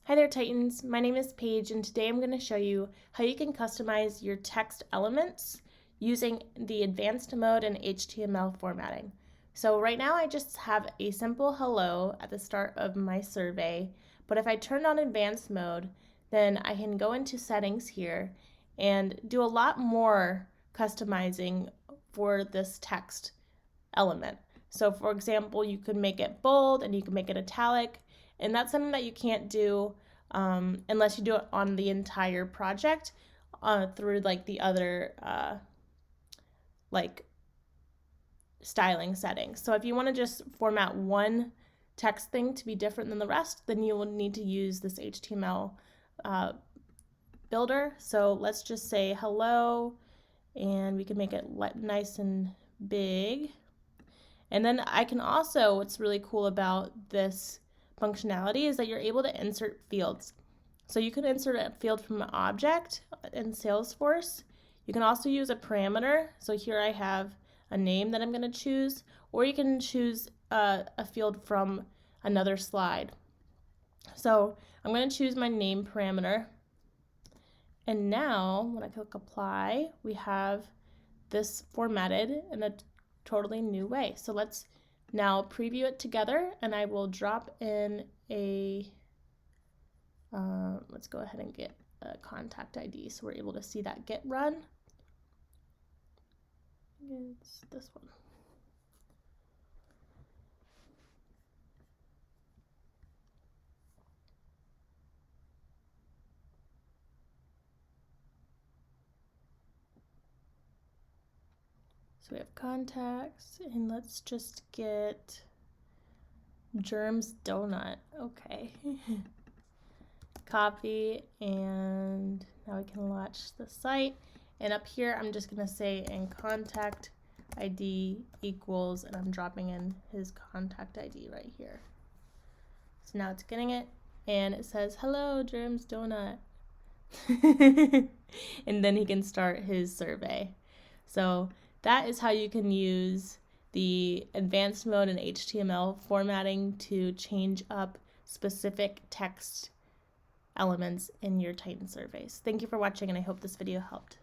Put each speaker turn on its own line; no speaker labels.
Hi there, Titans. My name is Paige, and today I'm going to show you how you can customize your text elements using the advanced mode and HTML formatting. So right now I just have a simple hello at the start of my survey, but if I turn on advanced mode, then I can go into settings here and do a lot more customizing for this text element. So for example, you could make it bold and you can make it italic, and that's something that you can't do unless you do it on the entire project through like the other like styling settings. So if you want to just format one text thing to be different than the rest, then you will need to use this HTML builder. So let's just say hello, and we can make it nice and big. And then I can also, what's really cool about this functionality is that you're able to insert fields. So you can insert a field from an object in Salesforce. You can also use a parameter. So here I have a name that I'm going to choose, or you can choose a field from another slide. So I'm going to choose my name parameter. And now when I click apply, we have this formatted in a totally new way. So let's now preview it together, and I will drop in a let's go ahead and get a contact ID so we're able to see that get run. It's this one. So we have contacts, and let's just get Germ's donut. Okay. Copy, and now we can launch the site. And up here, I'm just gonna say in contact ID equals, and I'm dropping in his contact ID right here. So now it's getting it, and it says, hello, Germ's donut. And then he can start his survey. So that is how you can use the advanced mode and HTML formatting to change up specific text elements in your Titan surveys. Thank you for watching, and I hope this video helped.